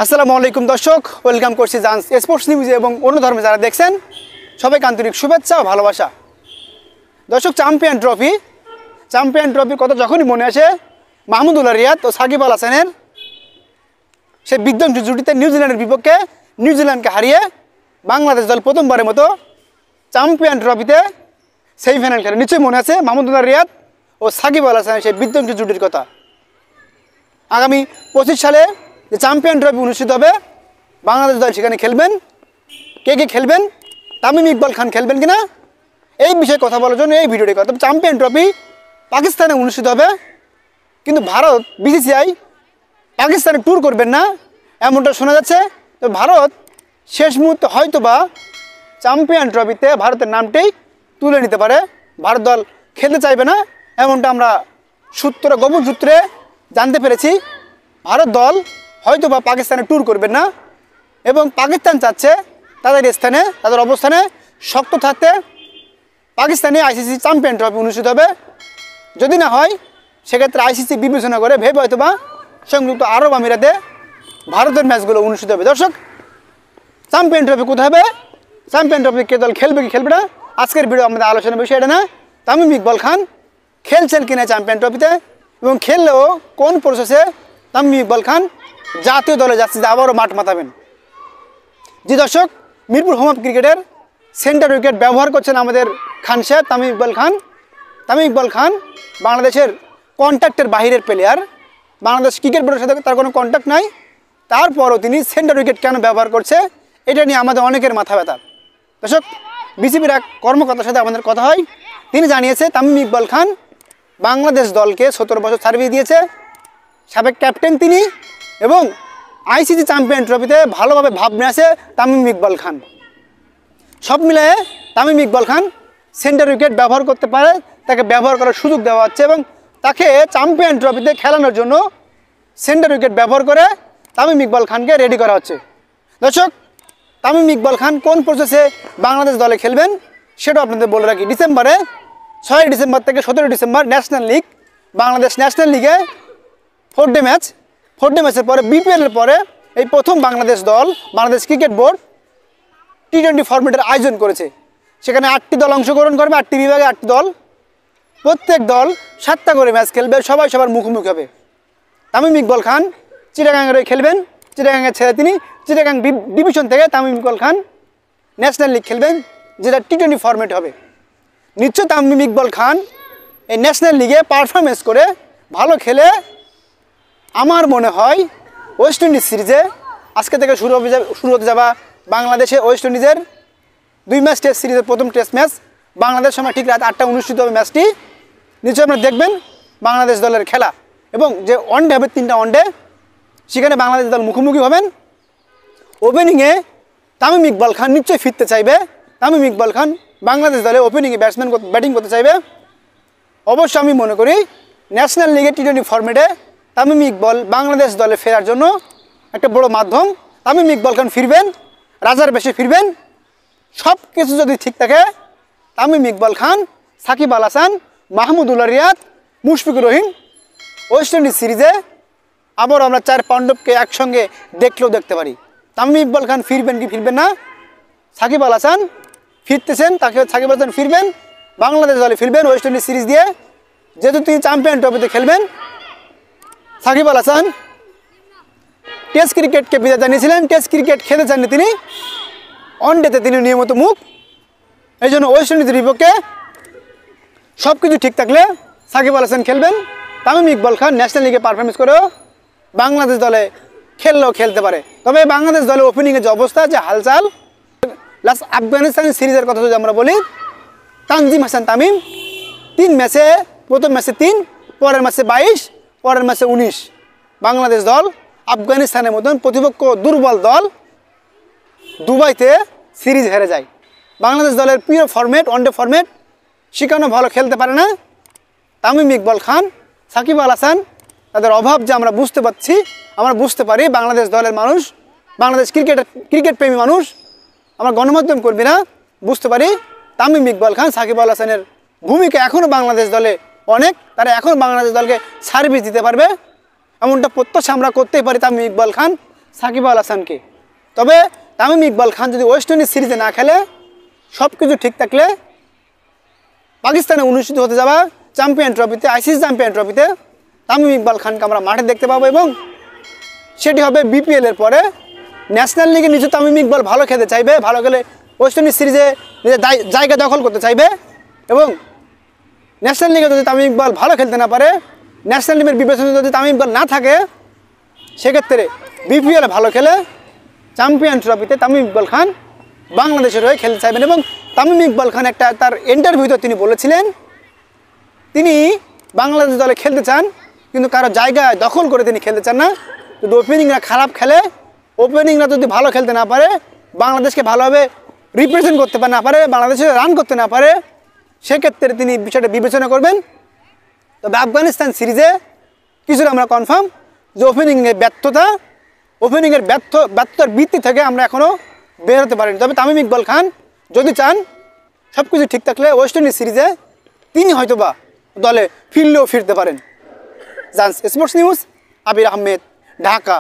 আসসালামু আলাইকুম দর্শক, ওয়েলকাম করছি জান্স স্পোর্টস নিউজ এবং অন্য ধর্মে যারা দেখছেন সবাইকে আন্তরিক শুভেচ্ছা ও ভালোবাসা। দর্শক, চ্যাম্পিয়ন ট্রফি কথা যখনই মনে আসে মাহমুদুল্লাহ রিয়াদ ও সাকিব আল হাসানের সেই বিধ্বংসী জুটিতে নিউজিল্যান্ডের বিপক্ষে নিউজিল্যান্ডকে হারিয়ে বাংলাদেশ দল প্রথমবারের মতো চ্যাম্পিয়ন ট্রফিতে সেমিফাইনাল খেলে। নিশ্চয়ই মনে আছে মাহমুদুল্লাহ রিয়াদ ও সাকিব আল হাসানের সেই বিধ্বংসী জুটির কথা। আগামী 25 সালে যে চ্যাম্পিয়ন ট্রফি অনুষ্ঠিত হবে, বাংলাদেশ দল সেখানে খেলবেন। কে কে খেলবেন, তামিম ইকবাল খান খেলবেন কিনা, এই বিষয়ে কথা বলার জন্য এই ভিডিওটি কথা। চ্যাম্পিয়ন ট্রফি পাকিস্তানে অনুষ্ঠিত হবে, কিন্তু ভারত বিসিসিআই পাকিস্তানে ট্যুর করবেন না এমনটা শোনা যাচ্ছে। তো ভারত শেষ মুহূর্তে হয়তোবা চ্যাম্পিয়ন ট্রফিতে ভারতের নামটাই তুলে নিতে পারে। ভারত দল খেলতে চাইবে না এমনটা আমরা গোপন সূত্রে জানতে পেরেছি। ভারত দল হয়তোবা পাকিস্তানে ট্যুর করবেন না এবং পাকিস্তান চাচ্ছে তাদের স্থানে, তাদের অবস্থানে শক্ত থাকতে পাকিস্তানে আইসিসি চ্যাম্পিয়ন ট্রফি অনুষ্ঠিত হবে। যদি না হয় সেক্ষেত্রে আইসিসি বিবেচনা করে ভেবে হয়তোবা সংযুক্ত আরব আমিরাতে ভারতের ম্যাচগুলো অনুষ্ঠিত হবে। দর্শক, চ্যাম্পিয়ন ট্রফি কোথায় হবে, চ্যাম্পিয়ন ট্রফি কে দল খেলবে কি খেলবে না, আজকের ভিডিও আমাদের আলোচনার বিষয় এটা না। তামিম ইকবাল খান খেলছেন কিনা চ্যাম্পিয়ন ট্রফিতে এবং খেললেও কোন প্রসেসে তামিম ইকবাল খান জাতীয় দলে যাচ্ছে যে আবারও মাঠ মাতাবেন। জি দর্শক, মিরপুর হোম অফ ক্রিকেটের সেন্টার উইকেট ব্যবহার করছেন আমাদের খান সাহেব তামিম ইকবাল খান বাংলাদেশের কন্ট্যাক্টের বাহিরের প্লেয়ার। বাংলাদেশ ক্রিকেট বোর্ডের সাথে তার কোনো কন্ট্যাক্ট নাই, তারপরও তিনি সেন্টার উইকেট কেন ব্যবহার করছে এটা নিয়ে আমাদের অনেকের মাথা ব্যথা। দর্শক, বিসিবির এক কর্মকর্তার সাথে আমাদের কথা হয়, তিনি জানিয়েছে তামিম ইকবাল খান বাংলাদেশ দলকে 17 বছর সার্ভিস দিয়েছে, সাবেক ক্যাপ্টেন তিনি, এবং আইসিসি চ্যাম্পিয়ন ট্রফিতে ভালোভাবে ভাব নিয়ে আসে তামিম ইকবাল খান। সব মিলিয়ে তামিম ইকবাল খান সেন্টার উইকেট ব্যবহার করতে পারে, তাকে ব্যবহার করার সুযোগ দেওয়া হচ্ছে এবং তাকে চ্যাম্পিয়ন ট্রফিতে খেলানোর জন্য সেন্টার উইকেট ব্যবহার করে তামিম ইকবাল খানকে রেডি করা হচ্ছে। দর্শক, তামিম ইকবাল খান কোন প্রসেসে বাংলাদেশ দলে খেলবেন সেটাও আপনাদের বলে রাখি। 6 ডিসেম্বর থেকে 17 December national league, Bangladesh national লিগে 4 ডে ম্যাচের পরে বিপিএলের পরে এই প্রথম বাংলাদেশ ক্রিকেট বোর্ড টি20 ফরম্যাটের আয়োজন করেছে। সেখানে 8টি দল অংশগ্রহণ করবে, 8টি বিভাগে 8টি দল, প্রত্যেক দল 7টা করে ম্যাচ খেলবে, সবাই সবার মুখোমুখি হবে। তামিম ইকবাল খান চিটাগাংয়ের হয়ে খেলবেন, চিটাগাংয়ের ছেলে তিনি। চিটাগাং ডিভিশন থেকে তামিম ইকবাল খান ন্যাশনাল লিগ খেলবেন, যেটা টি20 ফরম্যাট হবে। নিশ্চয় তামিম ইকবাল খান এই ন্যাশনাল লিগে পারফরমেন্স করে ভালো খেলে আমার মনে হয় ওয়েস্ট ইন্ডিজ সিরিজে আজকে থেকে শুরু হতে যাওয়া বাংলাদেশে ওয়েস্ট ইন্ডিজের 2 ম্যাচ টেস্ট সিরিজের প্রথম টেস্ট ম্যাচ বাংলাদেশ সময় ঠিক রাত 8টায় অনুষ্ঠিত হবে। ম্যাচটি নিশ্চয়ই আপনারা দেখবেন বাংলাদেশ দলের খেলা, এবং যে ওয়ানডে হবে 3টা ওয়ানডে, সেখানে বাংলাদেশ দল মুখোমুখি হবেন। ওপেনিংয়ে তামিম ইকবাল খান নিশ্চয়ই ফিরতে চাইবে। তামিম ইকবাল খান বাংলাদেশ দলে ওপেনিংয়ে ব্যাটিং করতে চাইবে। অবশ্য আমি মনে করি ন্যাশনাল লিগে টি20 ফরম্যাটে তামিম ইকবাল বাংলাদেশ দলে ফেরার জন্য একটা বড় মাধ্যম। তামিম ইকবাল খান ফিরবেন, রাজার বেশে ফিরবেন। সব কিছু যদি ঠিক থাকে তামিম ইকবাল খান, সাকিব আল হাসান, মাহমুদুল্লাহ রিয়াদ, মুশফিকুর রহিম ওয়েস্ট ইন্ডিজ সিরিজে আবার আমরা 4 পাণ্ডবকে একসঙ্গে দেখলেও দেখতে পারি। তামিম ইকবাল খান ফিরবেন কি ফিরবেন না, সাকিব আল হাসান ফিরতেছেন, তাকে সাকিব আল হাসান ফিরবেন, বাংলাদেশ দলে ফিরবেন ওয়েস্ট ইন্ডিজ সিরিজ দিয়ে, যেহেতু তিনি চ্যাম্পিয়ন ট্রফিতে খেলবেন। সাকিব আল হাসান টেস্ট ক্রিকেটকে বিদায় জানিয়েছিলেন, টেস্ট ক্রিকেট খেলতে চাননি তিনি, ওয়ানডেতে তিনি নিয়মিত মুখ। এই জন্য ওয়েস্ট ইন্ডিজের বিপক্ষে সব কিছু ঠিক থাকলে সাকিব আল হাসান খেলবেন। তামিম ইকবাল খান ন্যাশনাল লিগে পারফরমেন্স করেও বাংলাদেশ দলে খেললেও খেলতে পারে। তবে বাংলাদেশ দলে ওপেনিংয়ের যে অবস্থা, যে হালচাল, লাস্ট আফগানিস্তান সিরিজের কথা যদি আমরা বলি, তানজিম হাসান তামিম 3 ম্যাচে, প্রথম ম্যাচে 3, পরের ম্যাচে 22, পরের ম্যাচে 19। বাংলাদেশ দল আফগানিস্তানের মতন প্রতিপক্ষ দুর্বল দল দুবাইতে সিরিজ হেরে যায়। বাংলাদেশ দলের প্রিয় ফরম্যাট ওয়ানডে ফরম্যাট, সেখানেও ভালো খেলতে পারে না। তামিম ইকবাল খান, সাকিব আল হাসান, তাদের অভাব যে আমরা বুঝতে পারছি, আমরা বুঝতে পারি। বাংলাদেশ দলের মানুষ, বাংলাদেশ ক্রিকেট প্রেমী মানুষ, আমরা গণমাধ্যম কর্মীরা বুঝতে পারি তামিম ইকবাল খান, সাকিব আল হাসানের ভূমিকা এখনও বাংলাদেশ দলে অনেক, তারা এখন বাংলাদেশ দলকে সার্ভিস দিতে পারবে এমনটা প্রত্যাশা আমরা করতেই পারি। তামিম ইকবাল খান, সাকিব আল হাসানকে। তবে তামিম ইকবাল খান যদি ওয়েস্ট ইন্ডিজ সিরিজে না খেলে, সব কিছু ঠিক থাকলে পাকিস্তানে অনুষ্ঠিত হতে যাওয়া চ্যাম্পিয়ন ট্রফিতে, আইসিসি চ্যাম্পিয়ন ট্রফিতে তামিম ইকবাল খানকে আমরা মাঠে দেখতে পাবো এবং সেটি হবে বিপিএলের পরে। ন্যাশনাল লিগে নিচে তামিম ইকবাল ভালো খেলতে চাইবে, ভালো খেলে ওয়েস্ট ইন্ডিজ সিরিজে নিজের জায়গা দখল করতে চাইবে এবং ন্যাশনাল লিগে যদি তামিম ইকবাল ভালো খেলতে না পারে, ন্যাশনাল টিমের বিবেচনা যদি তামিম ইকবাল না থাকে, সেক্ষেত্রে বিপিএলে ভালো খেলে চ্যাম্পিয়ন ট্রফিতে তামিম ইকবাল খান বাংলাদেশের হয়ে খেলতে চাইবেন। এবং তামিম ইকবাল খান একটা তার ইন্টারভিউতে তিনি বলেছিলেন তিনি বাংলাদেশ দলে খেলতে চান, কিন্তু কারো জায়গা দখল করে তিনি খেলতে চান না। যদি ওপেনিংরা খারাপ খেলে, ওপেনিংরা যদি ভালো খেলতে না পারে, বাংলাদেশকে ভালোভাবে রিপ্রেজেন্ট করতে না পারে, বাংলাদেশে রান করতে না পারে, সেক্ষেত্রে তিনি বিষয়টা বিবেচনা করবেন। তবে আফগানিস্তান সিরিজে কিছুটা আমরা কনফার্ম যে ওপেনিংয়ের ব্যর্থতার ভিত্তি থেকে আমরা এখনও বের হতে পারিনি। তবে তামিম ইকবাল খান যদি চান সব কিছু ঠিক থাকলে ওয়েস্ট ইন্ডিজ সিরিজে তিনি হয়তোবা দলে ফিরলেও ফিরতে পারেন। জান্স স্পোর্টস নিউজ, আবির আহমেদ, ঢাকা।